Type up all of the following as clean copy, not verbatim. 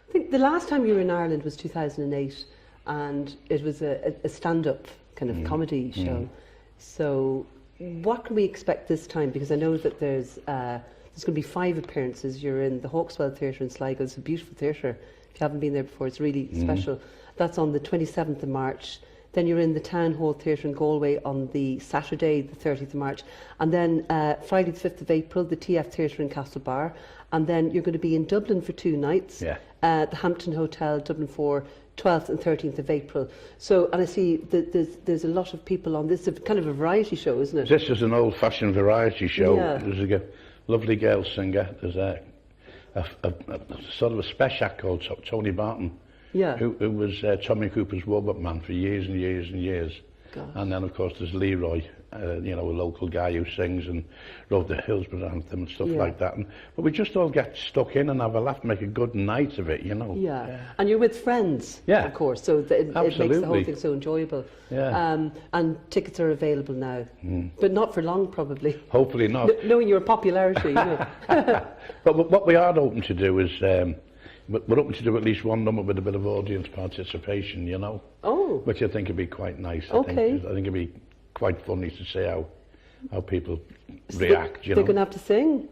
I think the last time you were in Ireland was 2008, and it was a stand-up kind of comedy show. So what can we expect this time? Because I know that there's going to be 5 appearances. You're in the Hawkswell Theatre in Sligo. It's a beautiful theatre. If you haven't been there before, it's really special. That's on the 27th of March. Then you're in the Town Hall Theatre in Galway on the Saturday, the 30th of March. And then Friday the 5th of April, the TF Theatre in Castlebar. And then you're going to be in Dublin for 2 nights. Yeah. The Hampton Hotel, Dublin for 12th and 13th of April. So, and I see that there's a lot of people on this. It's kind of a variety show, isn't it? This is an old-fashioned variety show. Yeah. There's a lovely girl singer. There's a sort of a special act called Tony Barton. Yeah. Who was Tommy Cooper's warm-up man for years and years and years. Gosh. And then, of course, there's Leroy, you know, a local guy who sings and wrote the Hillsborough Anthem and stuff like that. But we just all get stuck in and have a laugh, make a good night of it, you know. Yeah. And you're with friends, of course, so it makes the whole thing so enjoyable. Yeah. And tickets are available now, but not for long, probably. Hopefully not. Knowing your popularity, you know. But what we are hoping to do is, we're hoping to do at least one number with a bit of audience participation, you know. Oh. Which I think would be quite nice. I think it'd be quite funny to see how people react, you know. They're going to have to sing?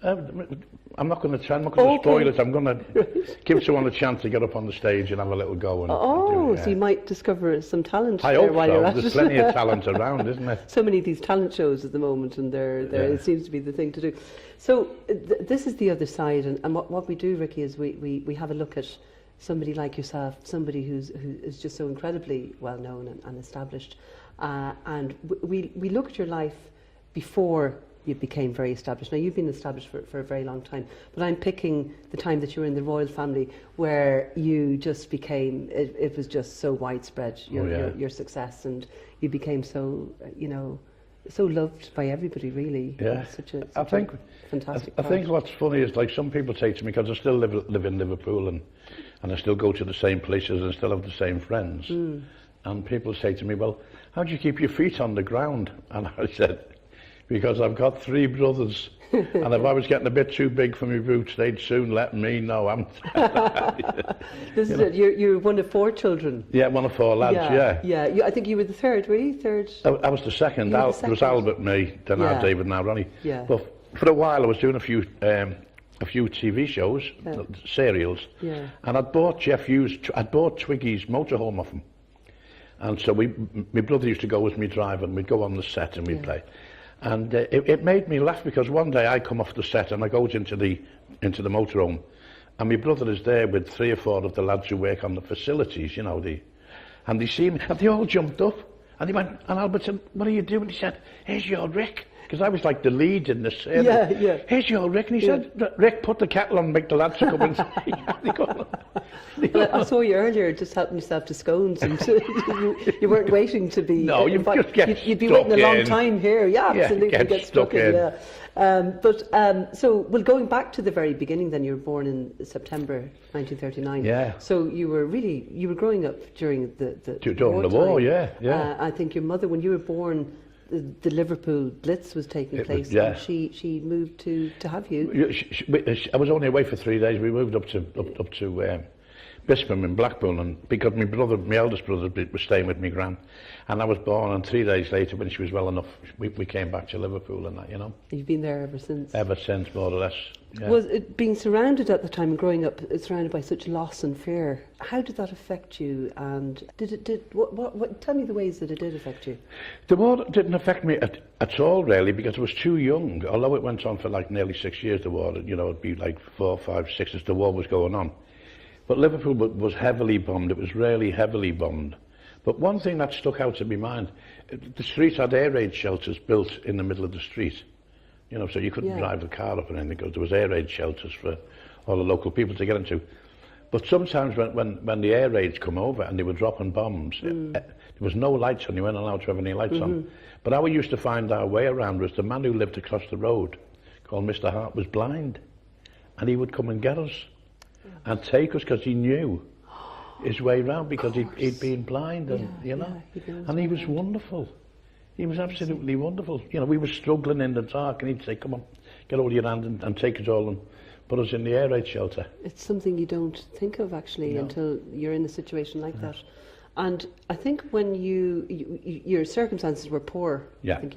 I'm not going to try, I'm not going to spoil it. I'm going to give someone a chance to get up on the stage and have a little go. And so you might discover some talent. I hope while so. You're at There's it. plenty of talent around, isn't there? So many of these talent shows at the moment, and it seems to be the thing to do. So this is the other side, and what we do, Ricky, is we have a look at somebody like yourself, somebody who is just so incredibly well known and established, and we look at your life before you became very established. Now, you've been established for a very long time, but I'm picking the time that you were in the royal family, where you just became, it was just so widespread, your success, and you became so, you know, so loved by everybody, really. Yeah. Such a fantastic I think what's funny is, like, some people say to me, because I still live in Liverpool, and I still go to the same places and still have the same friends, and people say to me, well, how do you keep your feet on the ground? And I said, because I've got 3 brothers, and if I was getting a bit too big for my boots, they'd soon let me know. This is it. You're one of 4 children. Yeah, one of 4 lads. Yeah. I think you were the third. Were you third? I was the second. There was Albert, me, then I had David, and now Ronnie. Yeah. But for a while, I was doing a few TV shows, serials, and I'd bought Twiggy's motorhome off him, and so my brother used to go as me driver, and we'd go on the set and we'd play. And it made me laugh, because one day I come off the set and I go into the motorhome, and my brother is there with 3 or 4 of the lads who work on the facilities, you know, and they see me, and they all jumped up, and he went, and Albert said, what are you doing? He said, here's your Rick, because I was like the lead in the series. Yeah. Here's your Rick, and he said, Rick, put the kettle on and make the lads come and I saw you earlier just helping yourself to scones, and you weren't waiting to be. No, you'd just get you'd be waiting a long time here. Yeah, absolutely. Get stuck in. Yeah. So, well, going back to the very beginning, then you were born in September 1939. Yeah. So you were growing up during during the war. Yeah. I think your mother, when you were born, the Liverpool Blitz was taking place, and she moved to have you. I was only away for 3 days. We moved up to Bispham in Blackpool, and because my eldest brother was staying with me gran, and I was born, and 3 days later, when she was well enough, we came back to Liverpool and that, you know. You've been there ever since? Ever since, more or less. Yeah. Was it being surrounded at the time and growing up surrounded by such loss and fear? How did that affect you? And tell me the ways that it did affect you. The war didn't affect me at all, really, because I was too young. Although it went on for like nearly 6 years, the war, you know, it'd be like 4, 5, 6 as the war was going on. But Liverpool was heavily bombed. It was really heavily bombed. But one thing that stuck out in my mind, the street had air raid shelters built in the middle of the street. You know, so you couldn't drive the car up or anything, because there was air raid shelters for all the local people to get into. But sometimes when the air raids come over and they were dropping bombs, there was no lights on. You weren't allowed to have any lights on. But how we used to find our way around was the man who lived across the road, called Mr. Hart, was blind. And he would come and get us and take us, because he knew his way round, because he'd been blind, and you know, and he was wonderful. He was absolutely wonderful. You know, we were struggling in the dark, and he'd say, "Come on, get hold of your hand and take us all and put us in the air raid shelter. It's something you don't think of actually until you're in a situation like that. And I think when your circumstances were poor. Yeah. I think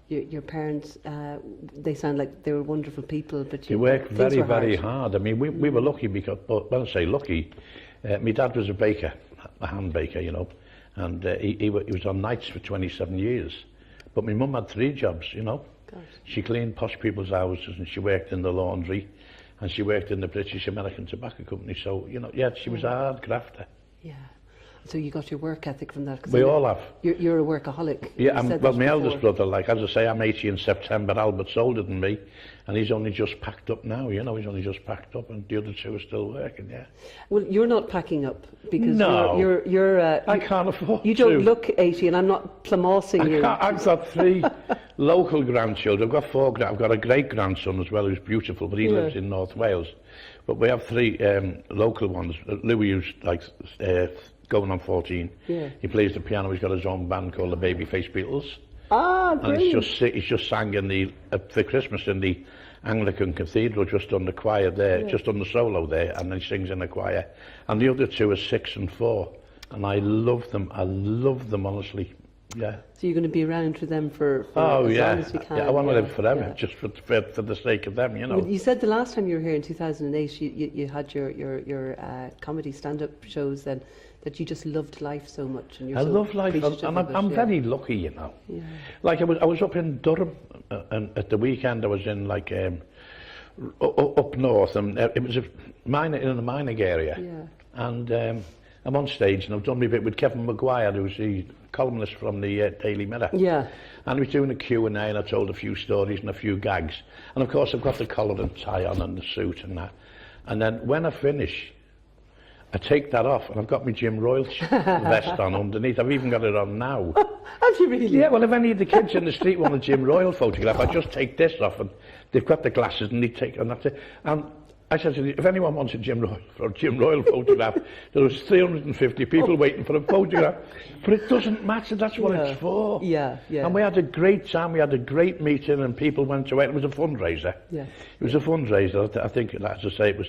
your parents, they sound like they were wonderful people, but They worked very, very hard. I mean, we were lucky because, well, when I say lucky, my dad was a baker, a hand baker, you know, and he was on nights for 27 years. But my mum had 3 jobs, you know. Gosh. She cleaned posh people's houses, and she worked in the laundry, and she worked in the British American Tobacco Company. So, you know, yeah, she was a hard grafter. Yeah. So you got your work ethic from that? 'Cause We all have. You're a workaholic. Yeah, well, my eldest brother, like, as I say, I'm 80 in September, Albert's older than me, and he's only just packed up now, you know, he's only just packed up, and the other 2 are still working, yeah. Well, you're not packing up, because No. you're I can't afford you don't to. look 80, and I'm not plamassing you. I've got 3 local grandchildren. I've got 4, I've got a great-grandson as well, who's beautiful, but he lives in North Wales. But we have 3 local ones. Louis, who's like going on 14. Yeah. He plays the piano. He's got his own band called the Babyface Beatles. Ah, And great. he's just sang in the for Christmas in the Anglican Cathedral, just on the choir there, just on the solo there, and then he sings in the choir. And the other 2 are 6 and 4, and I love them. I love them, honestly. Yeah. So you're going to be around for them for as long as you can. Yeah, I want to live forever, just for the sake of them, you know. Well, you said the last time you were here in 2008, you had your comedy stand-up shows then, that you just loved life so much. And you're I so love life, appreciative and of it, I'm very lucky, you know. Yeah. Like I was up in Durham, and at the weekend I was in like up north, and it was in a mining area. Yeah. And I'm on stage, and I've done my bit with Kevin Maguire, who's the columnist from the Daily Mirror. Yeah. And he was doing a Q&A, and I told a few stories and a few gags. And of course I've got the collar and tie on and the suit and that. And then when I finish, I take that off, and I've got my Jim Royle vest on underneath. I've even got it on now. Have you really? Yeah, well, if any of the kids in the street want a Jim Royle photograph, I just take this off, and they've got the glasses, and they take, and that's it. And I said to them, if anyone wants a Jim Royle photograph, there was 350 people waiting for a photograph. But it doesn't matter, that's what it's for. Yeah, yeah. And we had a great time, we had a great meeting, and people went away. It was a fundraiser. Yes. It was a fundraiser. I think, as I say, it was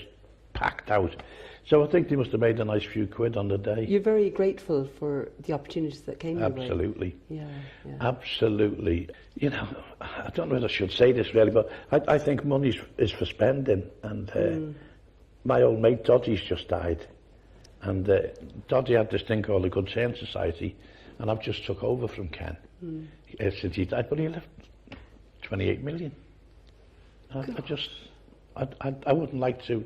packed out. So I think they must have made a nice few quid on the day. You're very grateful for the opportunities that came your way. Absolutely. Yeah, yeah. Absolutely. You know, I don't know whether I should say this really, but I think money is for spending. And my old mate Doddy's just died. And Doddy had this thing called the Good Turn Society, and I've just took over from Ken since he died. But he left 28 million. I wouldn't like to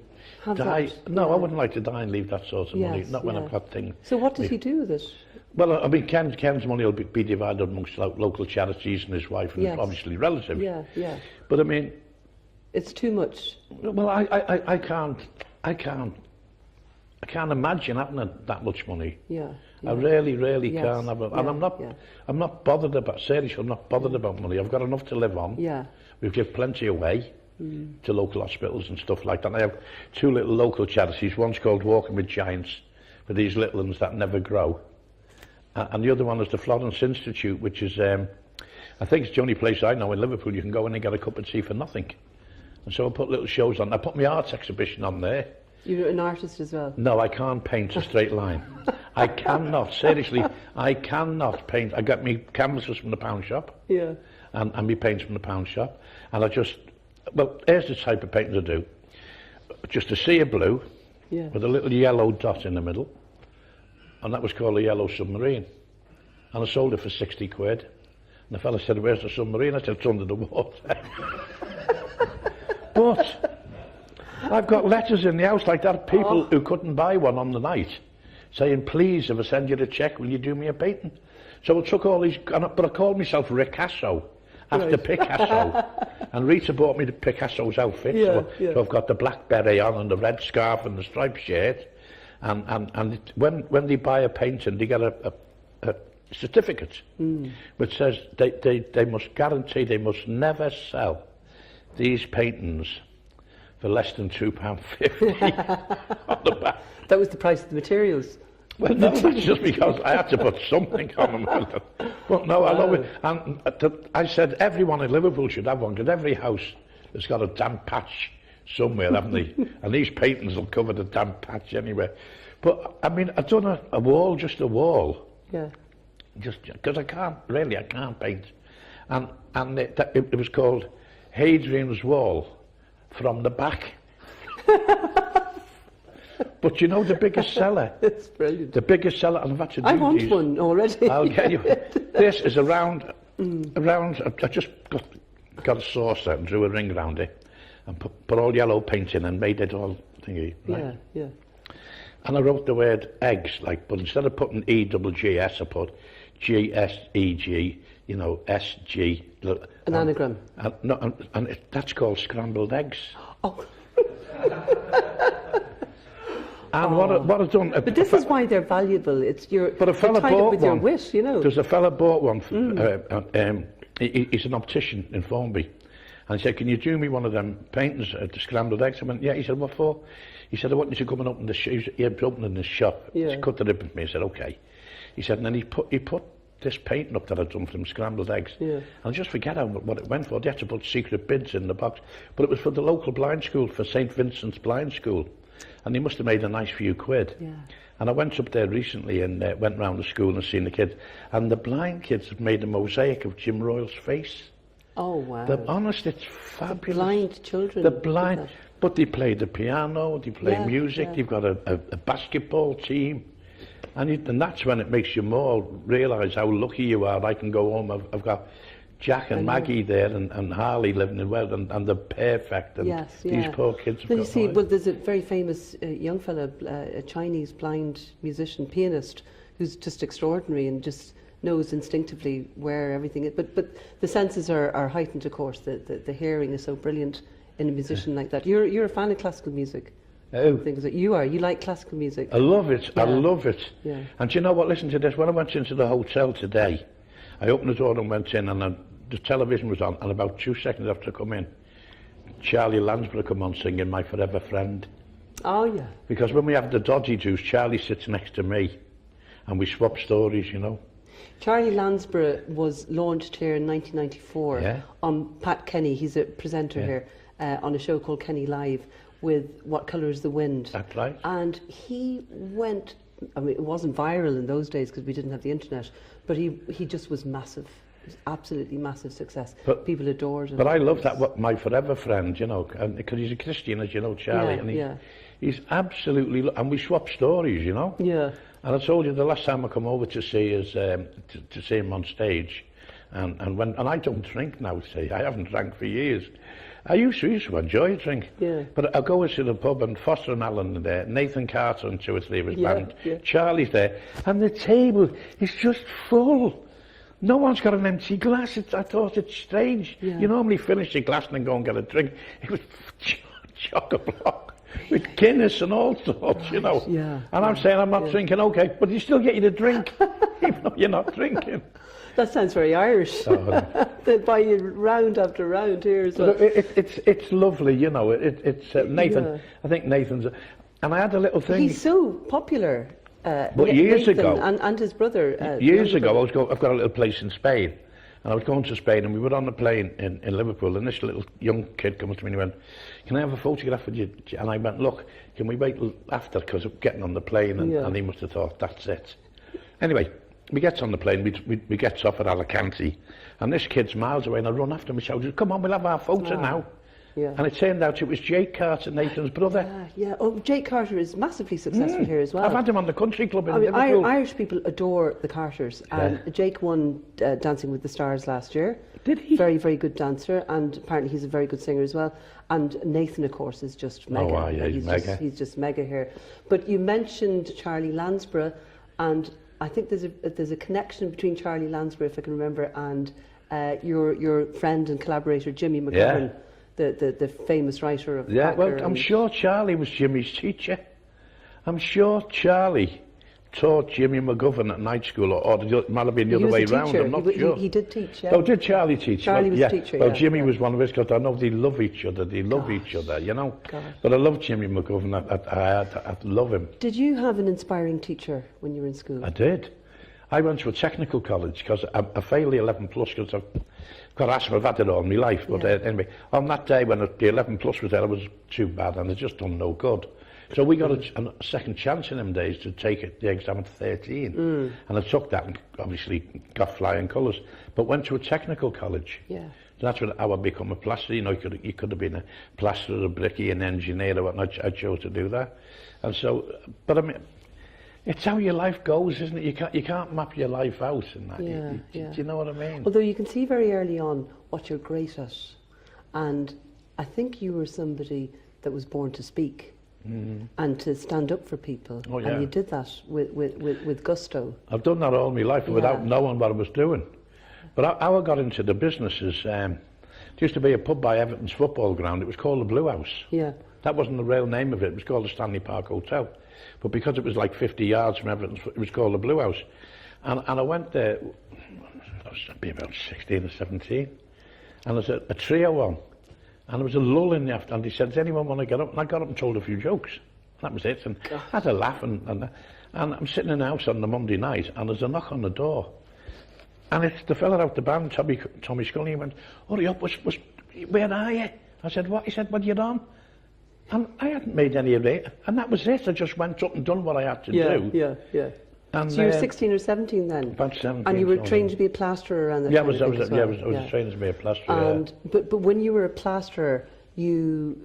die. No, I wouldn't like to die and leave that sort of money. Not when I've got things. So what does he do with it? Well, I mean, Ken's money will be divided amongst local charities and his wife and obviously relatives. Yeah, yeah. But I mean, it's too much. Well, I can't imagine having that much money. Yeah. I really can't have it. And I'm not bothered about. Seriously, I'm not bothered about money. I've got enough to live on. Yeah. We've given plenty away to local hospitals and stuff like that. And I have 2 little local charities. One's called Walking with Giants, for these little ones that never grow. And the other one is the Florence Institute, which is, I think it's the only place I know in Liverpool you can go in and get a cup of tea for nothing. And so I put little shows on. I put my arts exhibition on there. You're an artist as well? No, I can't paint a straight line. I cannot, seriously, I cannot paint. I got me canvases from the pound shop. Yeah. And me paints from the pound shop. And I just, well, here's the type of painting I do. Just a sea of blue with a little yellow dot in the middle. And that was called a Yellow Submarine. And I sold it for 60 quid. And the fella said, where's the submarine? I said, it's under the water. But I've got letters in the house like that, people who couldn't buy one on the night, saying, please, if I send you the cheque, will you do me a painting? So I took all these, but I called myself Ricasso, after Picasso. And Rita bought me the Picasso's outfit, so I've got the black beret on and the red scarf and the striped shirt. And when they buy a painting, they get a certificate which says they must guarantee, they must never sell these paintings for less than £2.50 on the back. That was the price of the materials. Well, no, that's just because I had to put something on them. But no, I love it. And I said everyone in Liverpool should have one, because every house has got a damp patch somewhere, haven't they? And these paintings will cover the damn patch anyway. But, I mean, I've done a wall, just a wall. Yeah. Just because I can't paint. And it was called Hadrian's Wall from the back. But you know the biggest seller? It's brilliant. The biggest seller, and I've had to do I want these. one already. I'll get you. This is around, I just got a saucer and drew a ring around it and put all yellow paint in and made it all thingy. Right? Yeah. And I wrote the word eggs, like, but instead of putting E-double-G-S, I put G-S-E-G, you know, S-G. An anagram. That's called scrambled eggs. Oh. And what I've done... But this is why they're valuable. It's your... But a fella tied up bought with one. your wish, you know. There's a fella bought one. He's an optician in Formby. And he said, can you do me one of them paintings, the scrambled eggs? I went, yeah. He said, what for? He said, I want you to come and open the shop. He was opening his shop. Yeah. He cut the ribbon for me. I said, okay. He said, and then he put this painting up that I'd done for them scrambled eggs. Yeah. And I just forget what it went for. They had to put secret bids in the box. But it was for the local blind school, for St. Vincent's Blind School. And he must have made a nice few quid. Yeah. And I went up there recently and went round the school and seen the kids. And the blind kids have made a mosaic of Jim Royal's face. Oh, wow. They're honest, it's fabulous. The blind children. They're blind, but they play the piano, they play music, they've got a basketball team. And that's when it makes you more realise how lucky you are. I can go home, I've got Jack and Maggie there and Harley living in Wales, and they're perfect. And these poor kids have got... You got see, well, there's a very famous young fella, a Chinese blind musician, pianist, who's just extraordinary and just knows instinctively where everything is. But the senses are heightened, of course. The hearing is so brilliant in a musician like that. You're a fan of classical music. Oh. Things that you are. You like classical music. I love it. Yeah. I love it. Yeah. And do you know what? Listen to this. When I went into the hotel today, I opened the door and went in, and the television was on, and about 2 seconds after I come in, Charlie Lansborough come on singing My Forever Friend. Oh, yeah. Because when we have the dodgy juice, Charlie sits next to me, and we swap stories, you know. Charlie Lansborough was launched here in 1994 on Pat Kenny. He's a presenter here on a show called Kenny Live with What Colour is the Wind. That's right. And he went, I mean, it wasn't viral in those days because we didn't have the internet, but he just was massive. It was absolutely massive success. People adored him. But I love that, My Forever Friend, you know, because he's a Christian, as you know, Charlie. And he's absolutely, and we swap stories, you know. Yeah. And I told you the last time I come over to see to see him on stage, and I don't drink now. See, I haven't drank for years. I used to enjoy a drink. Yeah. But I'll go into the pub and Foster and Alan are there, Nathan Carter and 2 or 3 of his band, Charlie's there, and the table is just full. No one's got an empty glass. I thought it's strange. Yeah. You normally finish your glass and then go and get a drink. It was chock-a-block with Guinness and all sorts, you know. Yeah. And I'm saying I'm not drinking, okay, but you still get you to drink, even though you're not drinking. That sounds very Irish. They buy you round after round here as well. It's lovely, you know. It's Nathan. I think Nathan's. And I had a little thing. He's so popular. But years ago, and his brother. Years ago, I've got a little place in Spain, and I was going to Spain, and we were on the plane in Liverpool, and this little young kid comes to me and he went, "Can I have a photograph with you?" And I went, "Look, can we wait after?" Because I'm getting on the plane, and he must have thought that's it. Anyway. We gets on the plane, we gets off at Alicante, and this kid's miles away, and I run after him and shouted, "Come on, we'll have our photo now." Yeah. And it turned out it was Jake Carter, Nathan's brother. Yeah. Oh, Jake Carter is massively successful here as well. I've had him on the country club in Liverpool. Irish people adore the Carters, and Jake won Dancing with the Stars last year. Did he? Very, very good dancer, and apparently he's a very good singer as well. And Nathan, of course, is just mega. Oh, yeah, he's mega. He's just mega here. But you mentioned Charlie Lansborough, and I think there's a connection between Charlie Lansborough, if I can remember, and your friend and collaborator Jimmy McGovern, the famous writer of Cracker. Well, I'm sure Charlie was Jimmy's teacher. I'm sure Charlie taught Jimmy McGovern at night school, or it might have been the other way round. I'm not sure. He did teach. Yeah. Oh, did Charlie teach? Charlie was a teacher. Well, Jimmy was one of his, because I know they love each other. They love each other, you know. God. But I love Jimmy McGovern. I love him. Did you have an inspiring teacher when you were in school? I did. I went to a technical college because I failed the 11 plus because I've got asthma. I've had it all my life. But anyway, on that day when the 11 plus was there, I was too bad and it just done no good. So we got a second chance in them days to take the exam at 13. And I took that and obviously got flying colours. But went to a technical college. Yeah. So that's how I become a plasterer. You know, you could have been a plasterer, a brickie, an engineer or whatnot. I chose to do that. And so, but I mean, it's how your life goes, isn't it? You can't map your life out in that. Do you know what I mean? Although you can see very early on what you're great at. And I think you were somebody that was born to speak. And to stand up for people. Oh, yeah. And you did that with gusto. I've done that all my life without knowing what I was doing. But how I got into the business is, there used to be a pub by Everton's football ground. It was called the Blue House. Yeah. That wasn't the real name of it. It was called the Stanley Park Hotel. But because it was like 50 yards from Everton's, it was called the Blue House. And I went there, I was about 16 or 17. And there's a trio on. And there was a lull in the afternoon, and he said, does anyone want to get up? And I got up and told a few jokes. That was it. And I had a laugh, and I'm sitting in the house on the Monday night, and there's a knock on the door. And it's the fella out the band, Tommy Scully. He went, hurry up, where are you? I said, what? He said, what are you on? And I hadn't made any of it. And that was it. I just went up and done what I had to do. Yeah. And so you were 16 or 17 then? About 17. And you were trained to be a plasterer around that time? I was trained to be a plasterer. But when you were a plasterer, you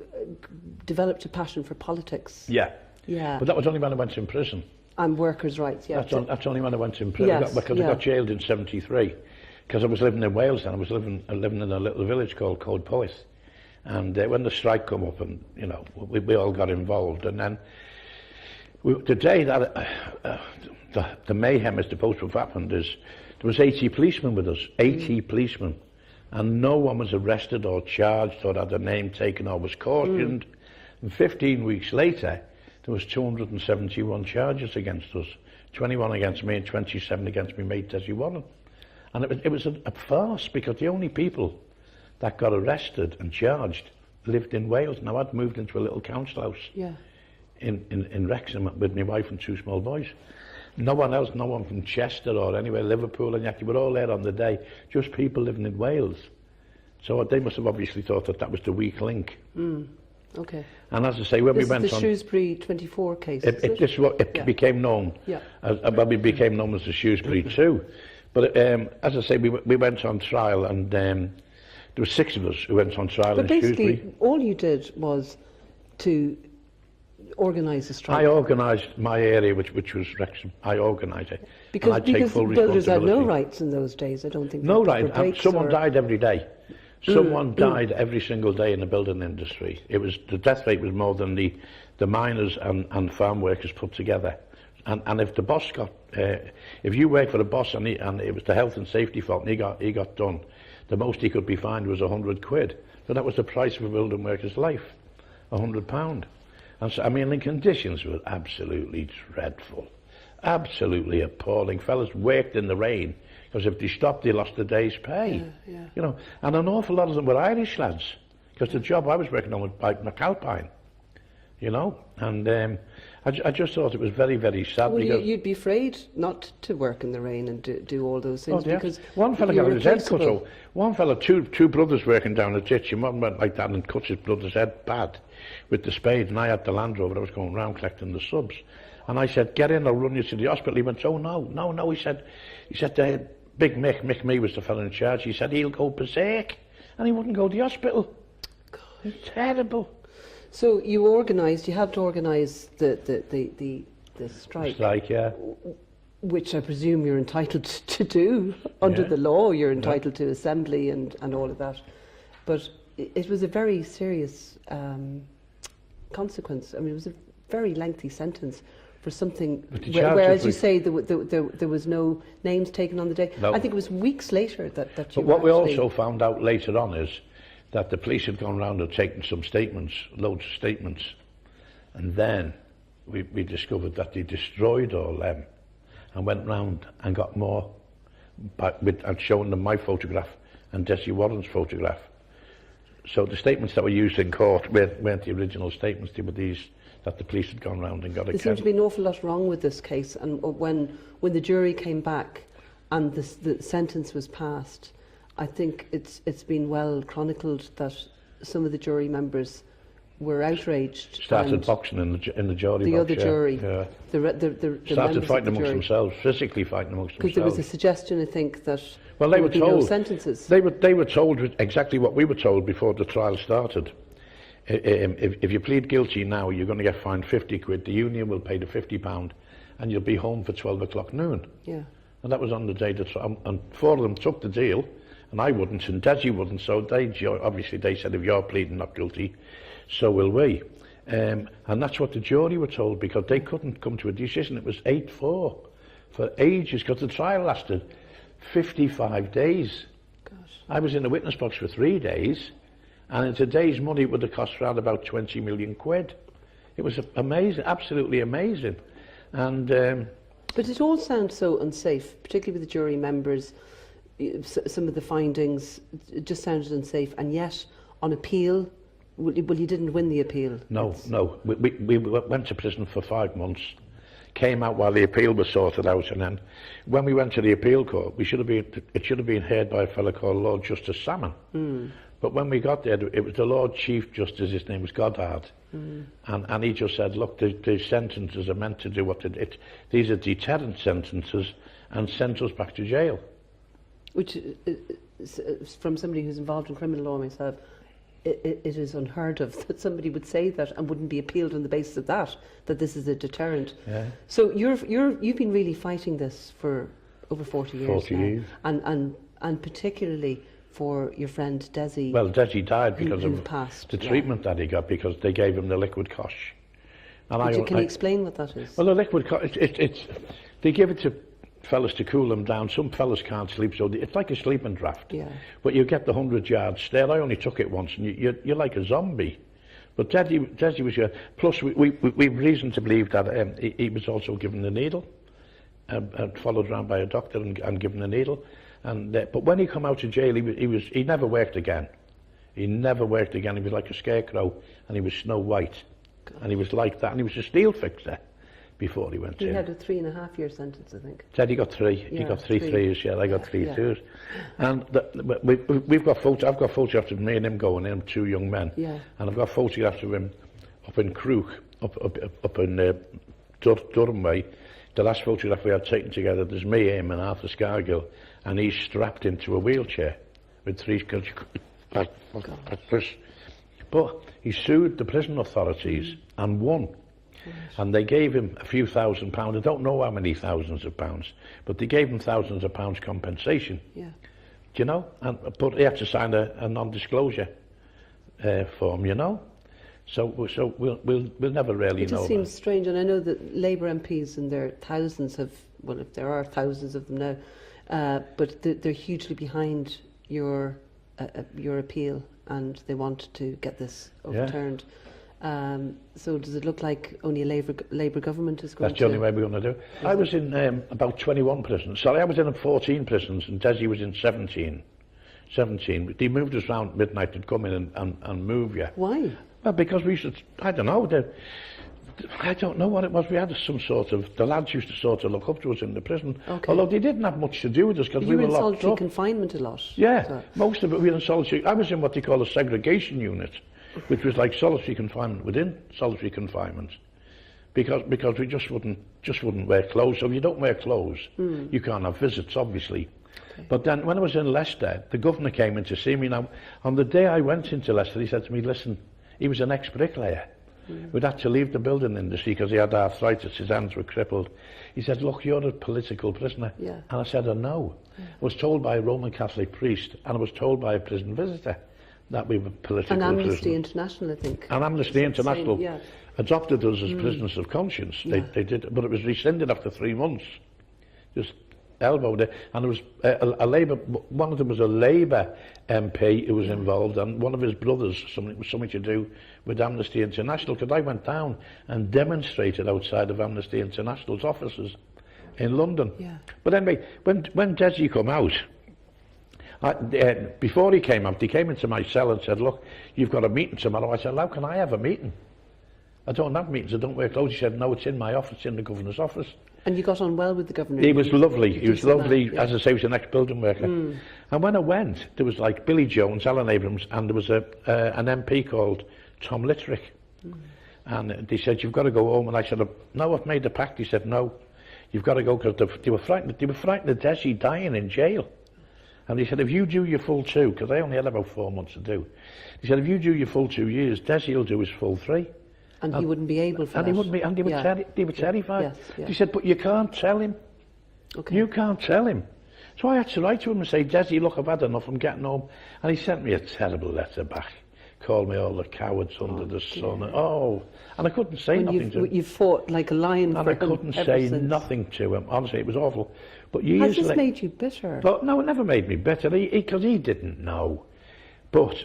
developed a passion for politics. Yeah. But that was only when I went in prison. And workers' rights, yeah. That's only when I went in prison. Because I got jailed in 73. Because I was living in Wales then. I was living in a little village called Coed Powys. And when the strike come up, and you know, we all got involved. And then the day that the mayhem is supposed to have happened is there was 80 policemen with us, 80 policemen, and no one was arrested or charged or had their name taken or was cautioned. And 15 weeks later, there was 271 charges against us, 21 against me and 27 against my mate Desi Warren. And it was a farce, because the only people that got arrested and charged lived in Wales. Now I'd moved into a little council house in Wrexham with my wife and 2 small boys. No one else, no one from Chester or anywhere, Liverpool, and yet you were all there on the day, just people living in Wales. So they must have obviously thought that was the weak link. Okay. And as I say, when we went on... This is the Shrewsbury 24 case, it became known. We became known as the Shrewsbury 2. But as I say, we went on trial, and there were 6 of us who went on trial in Shrewsbury. But basically, all you did was to organise a strike. I organised my area, which was Wrexham. I organised it. Because builders had no rights in those days, I don't think. No rights. Someone died every day. Someone died every single day in the building industry. The death rate was more than the miners and farm workers put together. And if the boss got, if you work for the boss and it was the health and safety fault and he got done, the most he could be fined was £100. So that was the price of a building worker's life, £100. And so, I mean, the conditions were absolutely dreadful, absolutely appalling. Fellas worked in the rain, because if they stopped, they lost a day's pay. You know, and an awful lot of them were Irish lads, because the job I was working on was by McAlpine, you know, and I just thought it was very, very sad. Well, you'd be afraid not to work in the rain and do all those things, because one fella got his head cut off. One fella, two brothers working down a ditch, and one went like that and cut his brother's head bad with the spade, and I had the Land Rover. I was going round collecting the subs, and I said, "Get in, I'll run you to the hospital." He went, "Oh no." He said, Big Mick Me was the fella in charge. He said he'll go berserk, and he wouldn't go to the hospital. God, it's terrible. So you helped organise the strike. Strike, yeah. Which I presume you're entitled to do under the law. You're entitled to assembly and all of that. But it was a very serious consequence. I mean, it was a very lengthy sentence for something where, as you say, there was no names taken on the day. No. I think it was weeks later that you. But what we also found out later on is that the police had gone round and taken some statements, loads of statements, and then we discovered that they destroyed all them and went round and got more and showing them my photograph and Desi Warren's photograph. So the statements that were used in court weren't the original statements. They were these that the police had gone round and got a There seemed to be an awful lot wrong with this case, and when the jury came back and the sentence was passed, I think it's been well chronicled that some of the jury members were outraged. Started boxing in the jury the box. Other jury. Yeah. The Started fighting the amongst jury. themselves, physically fighting amongst themselves. Because there was a suggestion, I think, that well, there they were would be no told sentences. They were told exactly what we were told before the trial started. If you plead guilty now, you're going to get fined 50 quid. The union will pay the £50, and you'll be home for 12 o'clock noon. Yeah. And that was on the day that, and 4 of them took the deal, and I wouldn't, and Desi wouldn't. So obviously they said, if you're pleading not guilty, so will we. And that's what the jury were told, because they couldn't come to a decision. It was 8-4 for ages, because the trial lasted 55 days. Gosh. I was in the witness box for 3 days, and in today's money it would have cost around about 20 million quid. It was amazing, absolutely amazing. And but it all sounds so unsafe, particularly with the jury members. Some of the findings, it just sounded unsafe, and yet on appeal, well, you didn't win the appeal. No. We went to prison for 5 months, came out while the appeal was sorted out, and then when we went to the appeal court, it should have been heard by a fellow called Lord Justice Salmon. But when we got there, it was the Lord Chief Justice, his name was Goddard, and he just said, look, the sentences are meant to do what these are deterrent sentences, and sent us back to jail. Which, from somebody who's involved in criminal law myself, it is unheard of that somebody would say that and wouldn't be appealed on the basis of that this is a deterrent. Yeah. So you've been really fighting this for over 40 years 40 now. years. And particularly for your friend Desi. Well, Desi died because of passed, the treatment that he got, because they gave him the liquid kosh. And can you explain what that is? Well, the liquid kosh, they give it to fellas to cool them down. Some fellas can't sleep, so it's like a sleeping draft. Yeah. But you get the 100-yard stare. I only took it once, and you're like a zombie. But Desi was here. Plus, we've reason to believe that he was also given the needle, followed around by a doctor and given the needle. But when he come out of jail, he never worked again. He never worked again. He was like a scarecrow, and he was Snow White, and he was like that, and he was a steel fixer before he went in. He had a 3.5-year sentence, I think. Said he got 3. Yeah, he got 3 3s. Yeah, I got 3 yeah. 2s. And we've got photos. I've got photographs of me and him going in, 2 young men. Yeah. And I've got photographs of him up in Crook, up in Durham way. The last photograph we had taken together, there's me, him, and Arthur Scargill, and he's strapped into a wheelchair with 3 like this. But he sued the prison authorities and won. And they gave him a few £1,000s. I don't know how many thousands of pounds, but they gave him thousands of pounds compensation. Yeah. Do you know? But he had to sign a non-disclosure form. You know. So we'll never really know. It just seems strange, and I know that Labour MPs and their thousands have, well, if there are thousands of them now, but they're hugely behind your appeal, and they want to get this overturned. Yeah. So does it look like only a Labour government is going to... That's the only way we're going to do it. I was in about 21 prisons. Sorry, I was in 14 prisons, and Desi was in 17. They moved us around at midnight and come in and move you. Why? Well, because we should... I don't know. I don't know what it was. We had some sort of... The lads used to sort of look up to us in the prison. Okay. Although they didn't have much to do with us because we were locked up. You were in solitary confinement a lot. Yeah, so. Most of it we were in solitary... I was in what they call a segregation unit, which was like solitary confinement within solitary confinement, because we just wouldn't wear clothes. So if you don't wear clothes, you can't have visits, obviously. Okay. But then when I was in Leicester, the governor came in to see me. Now, on the day I went into Leicester, he said to me, listen, he was an ex-bricklayer. We'd had to leave the building industry because he had arthritis, his hands were crippled. He said, look, you're a political prisoner. Yeah. And I said, no. I was told by a Roman Catholic priest, and I was told by a prison visitor that we were political prisoners. And Amnesty International, I think. And Amnesty International adopted us as prisoners of conscience. Yeah. They did, but it was rescinded after 3 months. Just elbowed it. And there was a Labour, one of them was a Labour MP who was involved, and one of his brothers, something to do with Amnesty International, because I went down and demonstrated outside of Amnesty International's offices in London. Yeah. But anyway, when Desi come out, before he came out, he came into my cell and said, look, you've got a meeting tomorrow. I said, how can I have a meeting? I don't have meetings, I don't wear clothes. He said, no, it's in my office, in the governor's office. And you got on well with the governor? He was lovely. He was lovely. Yeah. As I say, he was an ex-building worker. And when I went, there was like Billy Jones, Alan Abrams, and there was an MP called Tom Littrick. And they said, you've got to go home. And I said, no, I've made the pact. He said, no, you've got to go, because they were frightened. They were frightened of Desi dying in jail. And he said, if you do your full 2, because I only had about 4 months to do. He said, if you do your full 2 years, Desi will do his full 3. And he wouldn't be able for and that. He wouldn't be, and they were terrified. Yes, yes. He said, but you can't tell him. Okay. You can't tell him. So I had to write to him and say, Desi, look, I've had enough, I'm getting home. And he sent me a terrible letter back. Called me all the cowards under the sun. And I couldn't say nothing to him. You fought like a lion and for I him couldn't ever say since. nothing to him. Honestly, it was awful. But years Has this made you bitter? Well, no, it never made me bitter, because he didn't know. But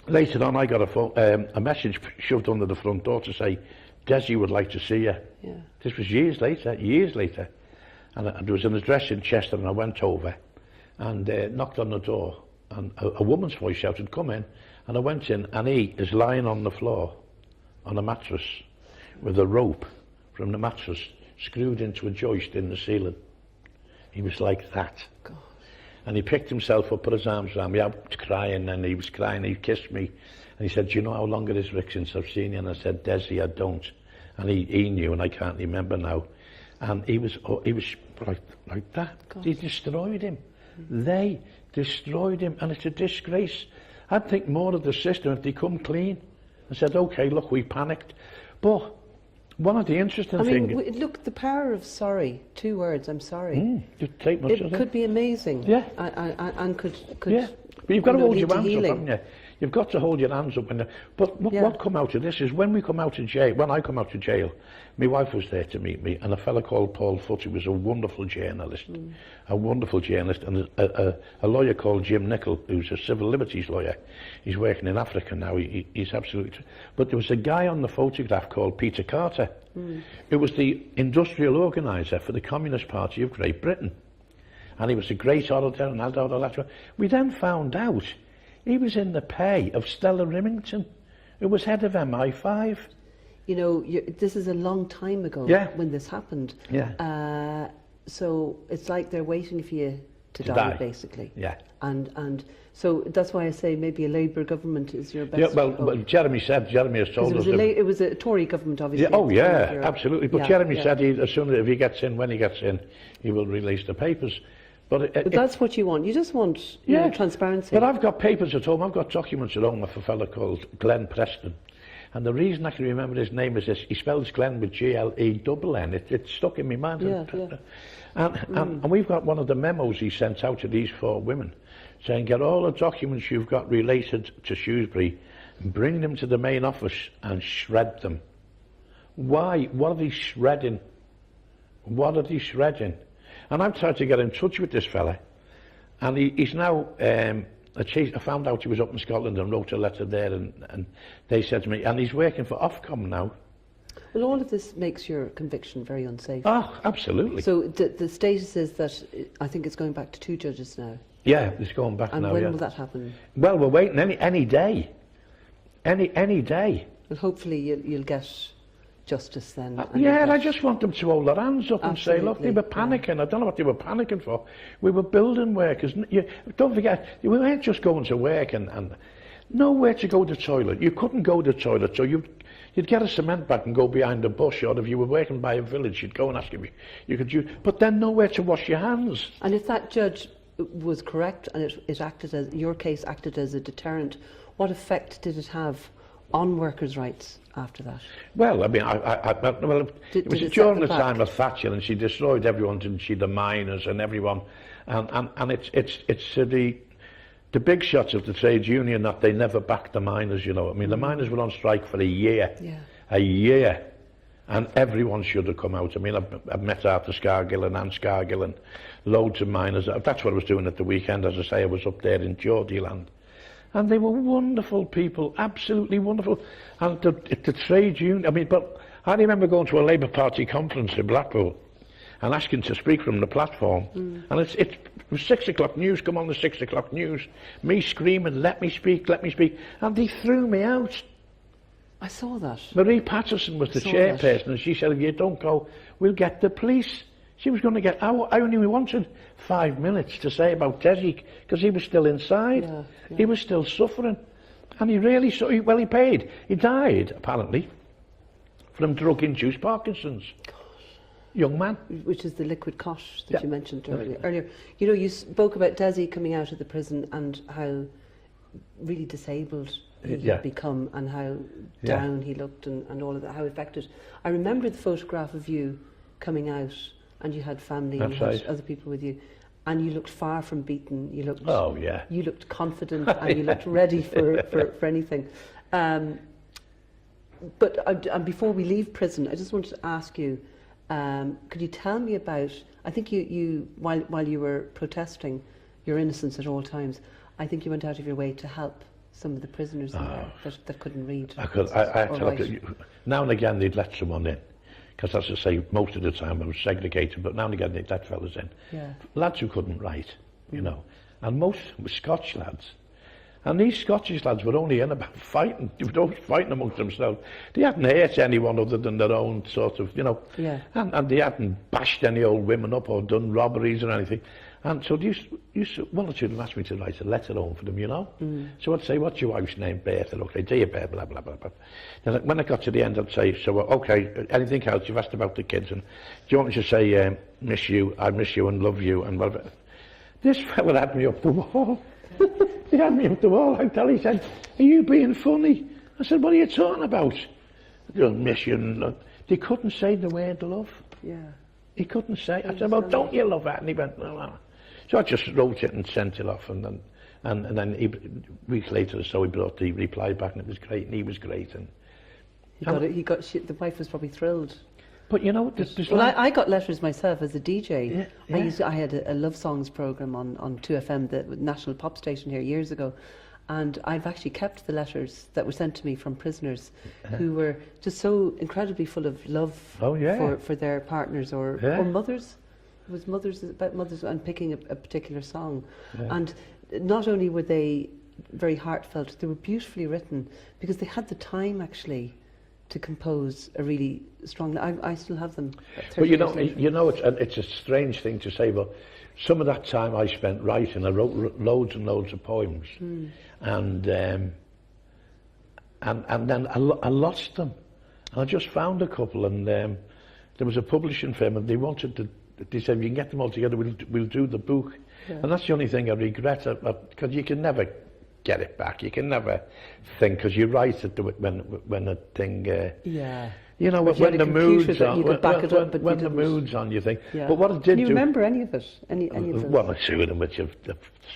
later on, I got a message shoved under the front door to say, Desi would like to see you. Yeah. This was years later. And there was an address in Chester, and I went over and knocked on the door. And a woman's voice shouted, come in. And I went in, and he is lying on the floor on a mattress with a rope from the mattress screwed into a joist in the ceiling. He was like that. God. And he picked himself up, put his arms around me, I was crying, and he was crying, he kissed me. And he said, do you know how long it is, Rick, since I've seen you? And I said, Desi, I don't. And he knew, and I can't remember now. And he was like that. God. They destroyed him. They destroyed him, and it's a disgrace. I'd think more of the system if they come clean and said, OK, look, we panicked. But one of the interesting things... look, the power of sorry, 2 words, I'm sorry. It could be amazing. Yeah. And could yeah. But you've got to hold your hands healing. up, haven't you? You've got to hold your hands up. But what come out of this is when I come out of jail, my wife was there to meet me, and a fella called Paul Foote, who was a wonderful journalist, and a lawyer called Jim Nichol, who's a civil liberties lawyer. He's working in Africa now. He's absolutely... But there was a guy on the photograph called Peter Carter, who was the industrial organiser for the Communist Party of Great Britain. And he was a great orator and had all that. We then found out he was in the pay of Stella Rimington, who was head of MI5. You know, this is a long time ago when this happened. Yeah. So it's like they're waiting for you to die, basically. Yeah. And so that's why I say maybe a Labour government is your best. Yeah, well, Jeremy has told us... It was a Tory government, obviously. Yeah, absolutely. But Jeremy said as soon as if he gets in, when he gets in, he will release the papers. But that's what you want. You just want transparency. But I've got papers at home. I've got documents at home of a fellow called Glenn Preston. And the reason I can remember his name is this. He spells Glenn with G-L-E-N-N. It's stuck in my mind. And we've got one of the memos he sent out to these 4 women saying, get all the documents you've got related to Shrewsbury and bring them to the main office and shred them. Why? What are they shredding? And I've tried to get in touch with this fella, and he's now I found out he was up in Scotland and wrote a letter there, and they said to me, and he's working for Ofcom now. Well, all of this makes your conviction very unsafe. Oh, absolutely. So the status is that I think it's going back to 2 judges now. Yeah, it's going back now. And when will that happen? Well, we're waiting any day. Any day. And hopefully you'll get justice then. And I just want them to hold their hands up and say, look, they were panicking. I don't know what they were panicking for. We were building workers. Don't forget, we weren't just going to work and nowhere to go to the toilet. You couldn't go to the toilet, so you'd get a cement bag and go behind a bush, or if you were working by a village, you'd go and ask if you could use, but then nowhere to wash your hands. And if that judge was correct and it acted as, your case acted as a deterrent, what effect did it have on workers' rights after that? Well, I mean, it was during the time of Thatcher, and she destroyed everyone, didn't she? The miners and everyone, and it's the big shots of the trades union that they never backed the miners. You know, I mean, the miners were on strike for a year, and everyone should have come out. I mean, I've met Arthur Scargill and Anne Scargill and loads of miners. That's what I was doing at the weekend. As I say, I was up there in Geordieland. And they were wonderful people, absolutely wonderful. And the trade union, I mean, but I remember going to a Labour Party conference in Blackpool and asking to speak from the platform. And it was 6 o'clock news, come on the 6 o'clock news. Me screaming, let me speak, let me speak. And they threw me out. I saw that. Marie Patterson was the Saw chairperson, and she said, if you don't go, we'll get the police. She was going to get... I only wanted 5 minutes to say about Desi, because he was still inside. Yeah, yeah. He was still suffering. And he really... Well, he paid. He died, apparently, from drug-induced Parkinson's. Young man. Which is the liquid cosh that you mentioned earlier. You know, you spoke about Desi coming out of the prison and how really disabled he had become, and how down he looked, and all of that, how affected. I remember the photograph of you coming out, and you had family and you had other people with you, and you looked far from beaten. You looked you looked confident and you looked ready for anything. But before we leave prison, I just wanted to ask you, could you tell me about, I think you while you were protesting your innocence at all times, I think you went out of your way to help some of the prisoners in there that couldn't read. I had to look now and again they'd let someone in, because as I say, most of the time I was segregated, but now and again they'd let fellas in. Lads who couldn't write, you know, and most were Scotch lads. And these Scottish lads were only in about fighting. They were always fighting amongst themselves. They hadn't hurt anyone other than their own sort of, you know. And they hadn't bashed any old women up or done robberies or anything. And so they used to, one or two of them asked me to write a letter home for them, you know. So I'd say, what's your wife's name? Bertha. Okay, dear Bertha, blah, blah, blah, blah. Then when I got to the end, I'd say, so, okay, anything else? You've asked about the kids. And do you want me to say, miss you, I miss you and love you and whatever? This fella had me up the wall. He had me up the wall. I tell. He said, are you being funny? I said, what are you talking about? You'll miss you and love. They couldn't say the word love. He couldn't say. I said, well, don't you love her? And he went, no, no. So I just wrote it and sent it off, and then weeks later or so he brought the reply back, and it was great, and he was great, and the wife was probably thrilled. But you know, I got letters myself as a DJ. I had a love songs program on 2FM, the national pop station here, years ago, and I've actually kept the letters that were sent to me from prisoners who were just so incredibly full of love for their partners or mothers. It was about mothers and picking a particular song. And not only were they very heartfelt, they were beautifully written, because they had the time actually to compose a really strong. I still have them. But you know, it's a strange thing to say, but some of that time I spent writing, I wrote loads and loads of poems, and then I lost them. And I just found a couple, and there was a publishing firm, and they said, you can get them all together, we'll do the book. And that's the only thing I regret, because you can never get it back. You can never think, because you write it when a thing... You know, when the mood's on, when the mood's on, you think. But what it did do... Can you remember any of it? Any of those? Well, two of them which have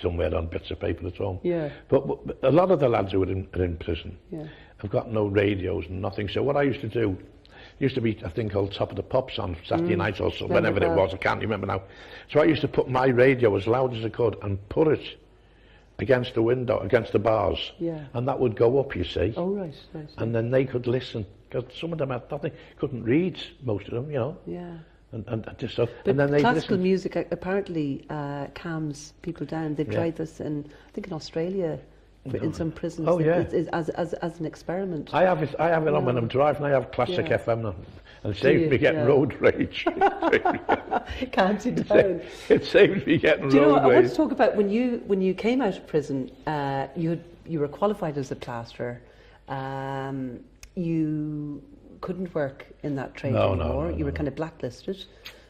somewhere on bits of paper at home. But a lot of the lads who are in prison have got no radios and nothing. So what I used to do, used to be a thing called Top of the Pops on Saturday nights or so, whenever it was, I can't remember now. So I used to put my radio as loud as I could and put it against the window, against the bars, and that would go up, you see. Oh, right. And then they could listen, because some of them had nothing, couldn't read, most of them, you know. And just so. But and then they classical listened. music apparently calms people down. They've tried this I think in Australia, in some prisons. As an experiment. I have it on when I'm driving. I have classic FM on, and it saves me getting road rage. Calms you down. It saves me getting road rage. Do you know what, I want to talk about when you came out of prison? You were qualified as a plasterer. You couldn't work in that trade anymore. You were kind of blacklisted.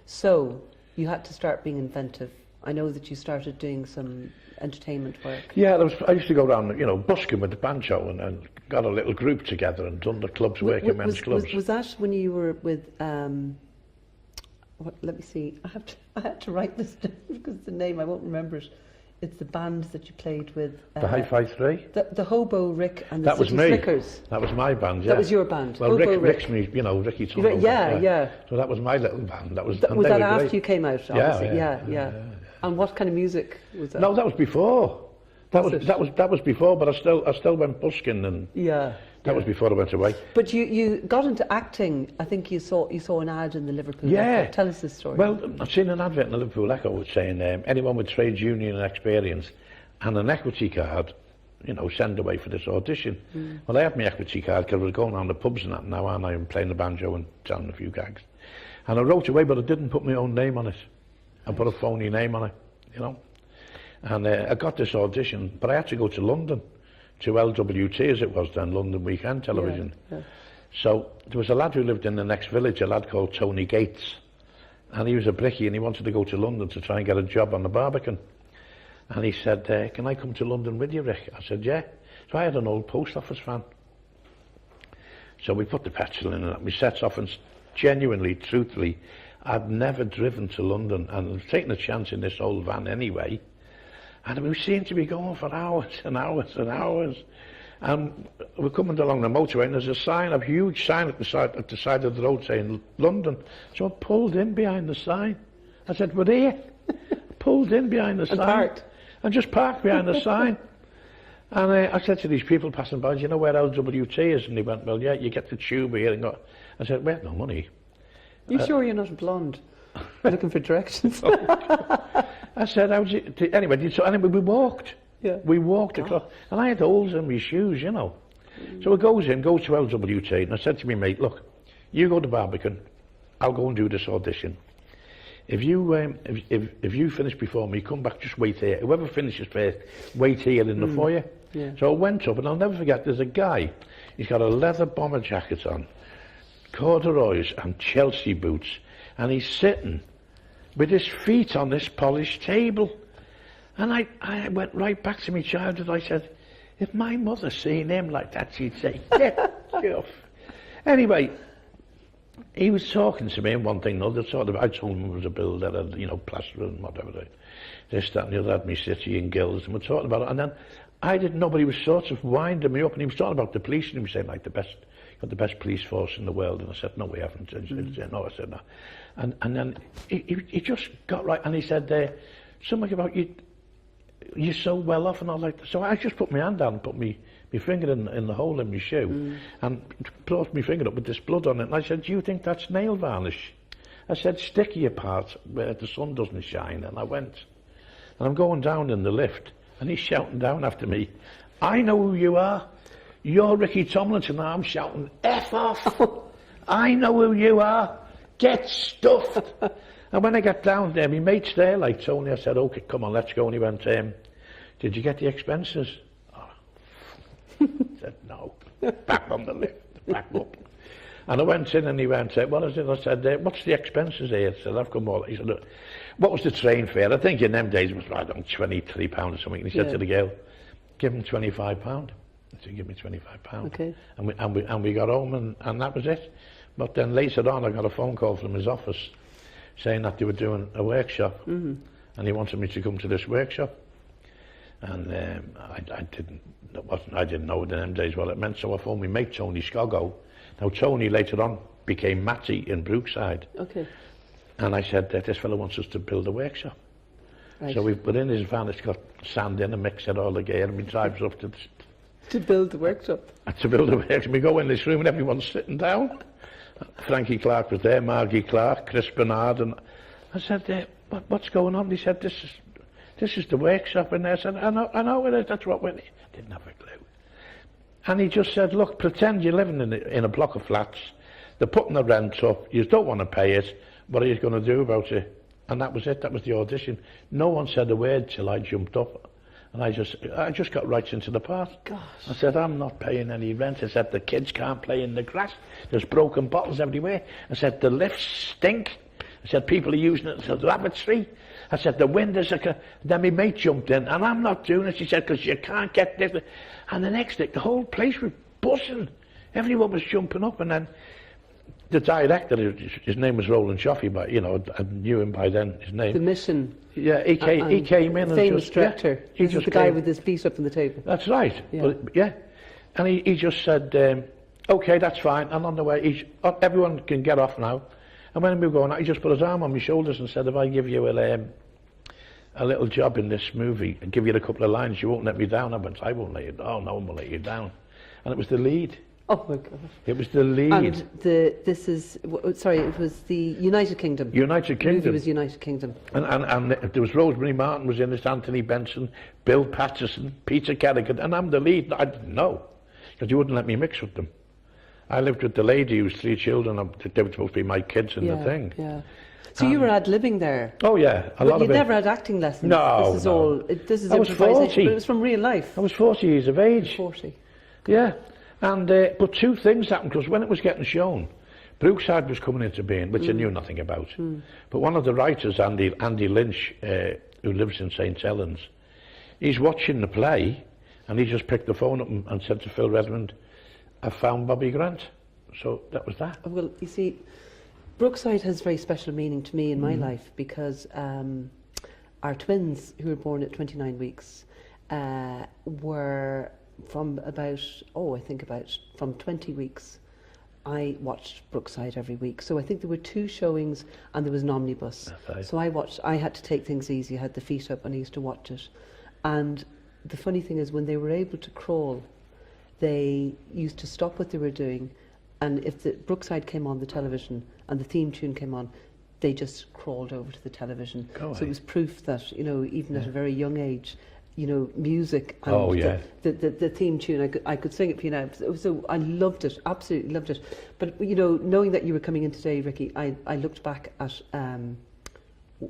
So you had to start being inventive. I know that you started doing some entertainment work. Yeah, I used to go around, you know, busking with the banjo and got a little group together and done the clubs, working men's clubs. Was that when you were with, let me see, I had to write this down because the name, I won't remember it. It's the band that you played with. The Hi-Fi 3? The Hobo Rick and the City Slickers. That was my band, yeah. That was your band? Well, Rick's me, you know, Ricky Tomlinson. Yeah. So that was my little band. Was that after you came out, obviously? Yeah. And what kind of music was that? No, that was before. That was before, but I still went busking, and that was before I went away. But you got into acting. I think you saw an ad in the Liverpool Echo. Tell us this story. Well, I've seen an advert in the Liverpool Echo saying anyone with trade union experience and an equity card you know, send away for this audition. Well, I had my equity card because I was going on the pubs and that now, and I am playing the banjo and telling a few gags. And I wrote away, but I didn't put my own name on it. I put a phony name on it, you know. And I got this audition, but I had to go to London, to LWT as it was then, London Weekend Television. Yeah. So there was a lad who lived in the next village, a lad called Tony Gates. And he was a brickie and he wanted to go to London to try and get a job on the Barbican. And he said, can I come to London with you, Rick? I said, yeah. So I had an old post office van. So we put the petrol in and we set off, and genuinely, truthfully, I'd never driven to London and I was taking a chance in this old van anyway. And we seemed to be going for hours and hours and hours. And we're coming along the motorway and there's a sign, a huge sign at the side of the road saying London. So I pulled in behind the sign. I said, we're here. Pulled in behind the sign. Parked. And just parked behind the sign. And I said to these people passing by, do you know where LWT is? And they went, well, yeah, you get the tube here. And go. I said, we have no money. You sure you're not blonde? Looking for directions. I said, how's it? Anyway, so anyway, we walked. Yeah. We walked across, and I had holes in my shoes, you know. So it goes to LWT, and I said to me mate, look, you go to Barbican, I'll go and do this audition. If you finish before me, come back, just wait here. Whoever finishes first, wait here in the foyer. Yeah. So I went up, and I'll never forget, there's a guy, he's got a leather bomber jacket on, corduroys and Chelsea boots, and he's sitting with his feet on this polished table. And I went right back to my childhood. I said, if my mother seen him like that, she'd say, get off. Anyway, he was talking to me and one thing and another. Sort of, I told him I was a builder, and, you know, plasterer and whatever. This, that and the other, had me city and guilds, and we're talking about it. And then I didn't know, but he was sort of winding me up, and he was talking about the police, and he was saying, like, got the best police force in the world. And I said, no, we haven't. And he said, no, I said, no. And then he just got right, and he said, something about you're so well off and all like that. So I just put my hand down and put my finger in the hole in my shoe and brought my finger up with this blood on it. And I said, do you think that's nail varnish? I said, stickier part where the sun doesn't shine. And I went. And I'm going down in the lift and he's shouting down after me, I know who you are. You're Ricky Tomlinson. And I'm shouting, F off. I know who you are. Get stuffed. And when I got down there, my mate's there, like Tony, I said, okay, come on, let's go. And he went, did you get the expenses? Oh. I said, no. Back on the lift, back up. And I went in and he went, what is it? I said, what's the expenses here? I said, I've come all. He said, look, what was the train fare? I think in them days it was, I don't know, £23 or something. And he said to the girl, give him £25. I said, give me £25. Okay. And we got home and that was it. But then later on, I got a phone call from his office saying that they were doing a workshop, and he wanted me to come to this workshop. And I didn't know in them days what it meant, so I phoned my mate Tony Scoggo. Now Tony later on became Matty in Brookside. Okay. And I said that this fellow wants us to build a workshop. Right. So we're in his van, it's got sand in and mix it all together, and we drives up to build the workshop. To build a workshop. We go in this room and everyone's sitting down. Frankie Clark was there, Margie Clark, Chris Bernard, and I said, what's going on? He said, this is the workshop in there. I said, I know it is, that's what we're... Didn't have a clue. And he just said, look, pretend you're living in a block of flats, they're putting the rent up, you don't want to pay it, what are you going to do about it? And that was it, that was the audition. No one said a word till I jumped up. And I just got right into the part. Gosh. I said, I'm not paying any rent. I said, the kids can't play in the grass. There's broken bottles everywhere. I said, the lifts stink. I said, people are using it as a lavatory. I said, the windows are... Then my mate jumped in, and I'm not doing it. She said, because you can't get this. And the next day, the whole place was buzzing. Everyone was jumping up, and then the director, his name was Roland Chaffee, but, you know, I knew him by then, his name. The Mission. Yeah, he came in and famous just... director. Yeah, He's the guy with his feet up on the table. That's right. Yeah. But, yeah. And he just said, OK, that's fine. And on the way, everyone can get off now. And when we were going out, he just put his arm on my shoulders and said, if I give you a little job in this movie and give you a couple of lines, you won't let me down. I went, I won't let you down. No one will let you down. And it was the lead. Oh my God. It was the lead. And it was the United Kingdom. United The movie Kingdom. was United Kingdom. And there was Rosemary Martin was in this, Anthony Benson, Bill Patterson, Peter Kerrigan, and I'm the lead. I didn't know, because you wouldn't let me mix with them. I lived with the lady whose 3 children, they were supposed to be my kids in the thing. Yeah. So you were ad-libbing there? Oh yeah, a lot of it. But you never had acting lessons? No, This is no. all, this is I was improvisation, 40. but it was from real life? I was 40 years of age. 40. Yeah, and but 2 things happened, because when it was getting shown, Brookside was coming into being, which I knew nothing about. But one of the writers, Andy Lynch, who lives in St Helens, he's watching the play, and he just picked the phone up and said to Phil Redmond, "I found Bobby Grant." So that was that. Well, you see, Brookside has very special meaning to me in my life, because our twins, who were born at 29 weeks, were from from 20 weeks. I watched Brookside every week. So I think there were 2 showings and there was an omnibus. Right. So I had to take things easy. I had the feet up and I used to watch it. And the funny thing is, when they were able to crawl, they used to stop what they were doing, and if the Brookside came on the television and the theme tune came on, they just crawled over to the television. So it was proof that, even at a very young age, music and the theme tune, I could sing it for you now. So I loved it, absolutely loved it. But knowing that you were coming in today, Ricky, I looked back at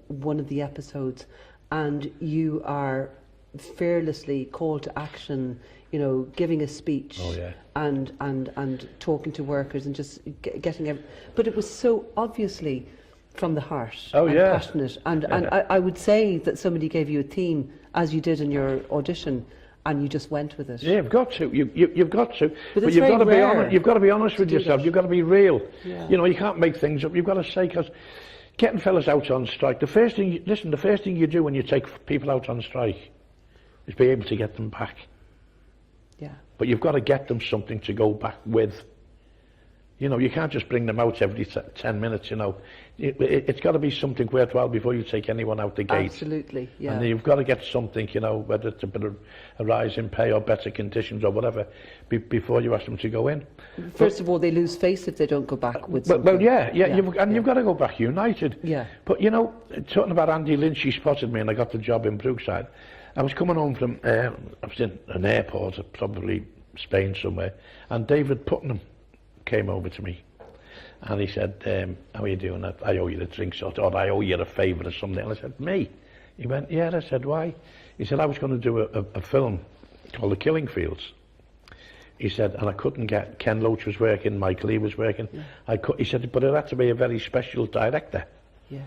one of the episodes, and you are fearlessly called to action, giving a speech and talking to workers and just getting but it was so obviously from the heart and passionate, and I would say that somebody gave you a theme, as you did in your audition, and you just went with it. Yeah, you've got to. You've got to. But you've got to be honest. You've got to be honest with yourself. You've got to be real. Yeah. You can't make things up. You've got to say, because getting fellas out on strike, the first thing you do when you take people out on strike is be able to get them back. Yeah. But you've got to get them something to go back with. You can't just bring them out every 10 minutes, It's got to be something worthwhile before you take anyone out the gate. Absolutely, yeah. And you've got to get something, whether it's a bit of a rise in pay or better conditions or whatever, before you ask them to go in. First of all, they lose face if they don't go back with something. Well, you've got to go back united. Yeah. But, talking about Andy Lynch, he spotted me and I got the job in Brookside. I was coming home from, I was in an airport, probably Spain somewhere, and David Putnam came over to me and he said, how are you doing? I owe you a drink, or I owe you a favour or something. And I said, me? He went, yeah. I said, why? He said, I was going to do a film called The Killing Fields. He said, and I couldn't get, Ken Loach was working, Mike Lee was working. Yeah. He said, but it had to be a very special director. Yeah.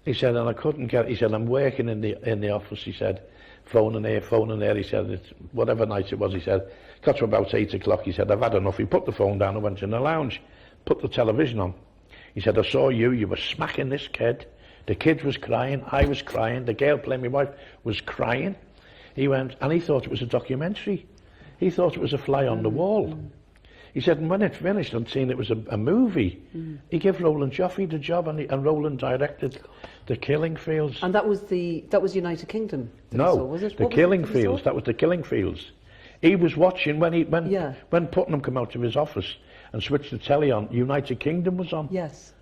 He said, and I couldn't get, he said, I'm working in the office, he said, phoning there, he said, it's whatever night it was, he said, got to about 8 o'clock, he said, I've had enough. He put the phone down and went in the lounge, put the television on. He said, I saw you were smacking this kid. The kid was crying, I was crying, the girl playing my wife was crying. He went, and he thought it was a documentary. He thought it was a fly on the wall. He said, and when it finished, I'd seen it was a movie. He gave Roland Joffe the job, and Roland directed The Killing Fields. And that was United Kingdom? No, was it? The Killing Fields. That was The Killing Fields. He was watching when Putnam came out of his office and switched the telly on. United Kingdom was on. Yes.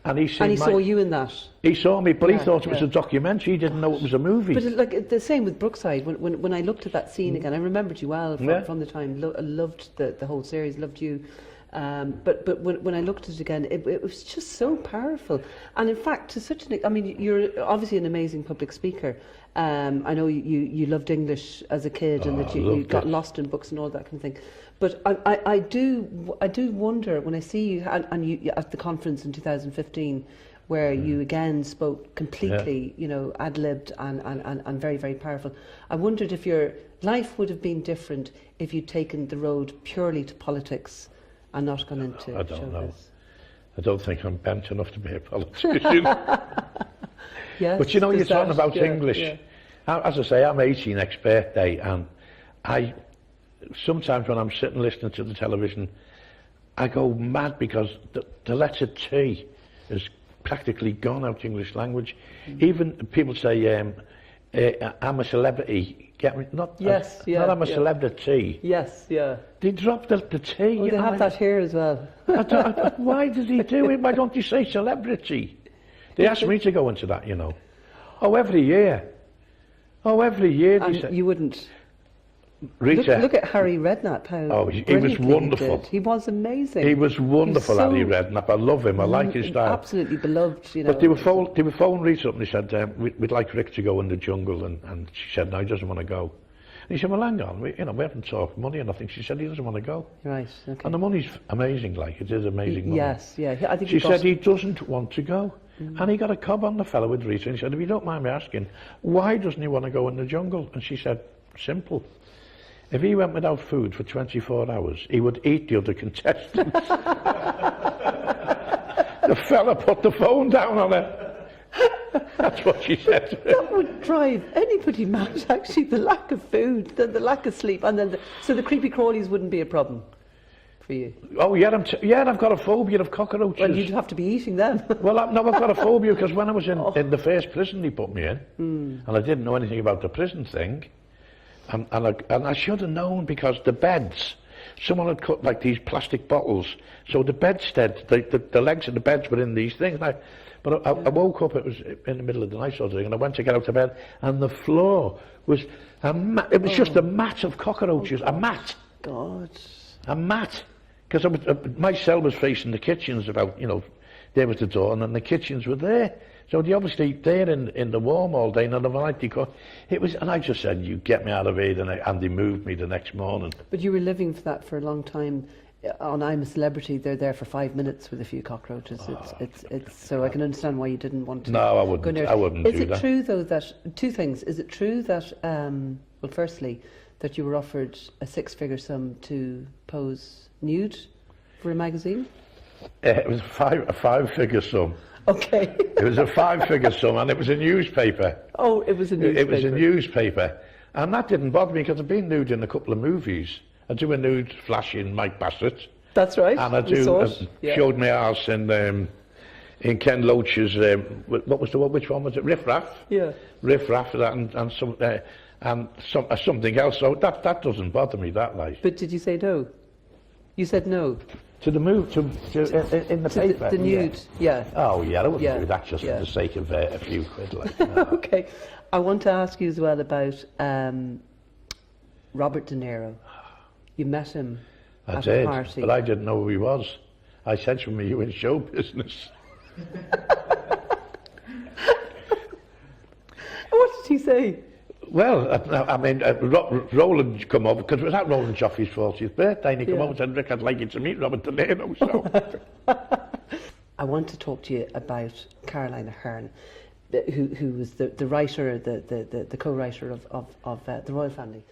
And he saw you in that. He saw me, but he thought it was a documentary. He didn't know it was a movie. But like the same with Brookside. When I looked at that scene again, I remembered you well from the time. I loved the whole series. Loved you. But when I looked at it again, it was just so powerful. And in fact, to such an, I mean, you're obviously an amazing public speaker. I know you loved English as a kid, and that you got lost in books and all that kind of thing. But I do wonder when I see you and you at the conference in 2015, where you again spoke completely, ad-libbed and very, very powerful. I wondered if your life would have been different if you'd taken the road purely to politics and not gone into I don't know. showbiz. I don't think I'm bent enough to be a politician. Yes, but you're talking about English. Yeah. As I say, I'm 80 next birthday, and sometimes when I'm sitting listening to the television, I go mad because the letter T is practically gone out of English language. Even people say I'm a celebrity. Get me? Not, Yes, yeah, not I'm a yeah. celebrity. Yes, yeah. They dropped the T. Oh, they have that here as well. Why does he do it? Why don't you say celebrity? They asked me to go into that, you know. Oh, every year. Oh, every year. They And say, you wouldn't. Rita, Look at Harry Redknapp. How oh, he was brilliantly wonderful. did. He was amazing. he was wonderful, so Harry Redknapp. I love him. I like his style. Absolutely beloved, you know. But they were phone Rita up and they said, we'd like Rick to go in the jungle. And she said, no, he doesn't want to go. And he said, well, hang on, we haven't talked money or nothing. She said, he doesn't want to go. Right, okay. And the money's amazing, like, it is amazing money. Yes, yeah. I think She said he doesn't want to go. And he got a cob on the fellow with Rita and he said, if you don't mind me asking, why doesn't he want to go in the jungle? And she said, simple. If he went without food for 24 hours, he would eat the other contestants. The fella put the phone down on her. That's what she said. That would drive anybody mad, actually, the lack of food, the lack of sleep, and then so the creepy crawlies wouldn't be a problem for you. Oh, yeah, I've got a phobia of cockroaches. Well, you'd have to be eating them. Well, I've got a phobia because when I was in the first prison he put me in, and I didn't know anything about the prison thing, and I should have known because the beds, someone had cut like these plastic bottles, so the bedstead, the legs of the beds were in these things. But I woke up, it was in the middle of the night sort of thing, and I went to get out of bed, and the floor was it was just a mat of cockroaches, a mat. God. A mat. Because my cell was facing the kitchens about, there was the door, and then the kitchens were there. So they obviously there in the warm all day, and on the night it was, and I just said, you get me out of here, and they moved me the next morning. But you were living for that for a long time. On I'm a Celebrity, they're there for 5 minutes with a few cockroaches. It's so I can understand why you didn't want to. No, I wouldn't. I wouldn't do that. Is it true though that two things? Is it true that well, firstly, that you were offered a 6-figure sum to pose nude for a magazine? It was a 5-figure sum. Okay. It was a 5-figure sum, and it was a newspaper. Oh, it was a newspaper. It was a newspaper, and that didn't bother me because I've been nude in a couple of movies. I do a nude flash in Mike Bassett. That's right. And I showed my arse in Ken Loach's. What was the one? Which one was it? Riff Raff. Yeah. Riff Raff, and something else. So that doesn't bother me that like. But did you say no? You said no. To the move in the paper. The nude, yeah. Oh yeah, I wouldn't do that just for the sake of a few quid. Like, no. Okay, I want to ask you as well about Robert De Niro. You met him at a party. But I didn't know who he was. I said to him, "Are you in show business?" What did he say? Well, I mean, Roland come over, because it was at Roland Joffrey's 40th birthday, and he come over and said, Rick, I'd like you to meet Robert De Niro. So. I want to talk to you about Caroline Aherne, who was the writer, the co-writer of The Royal Family.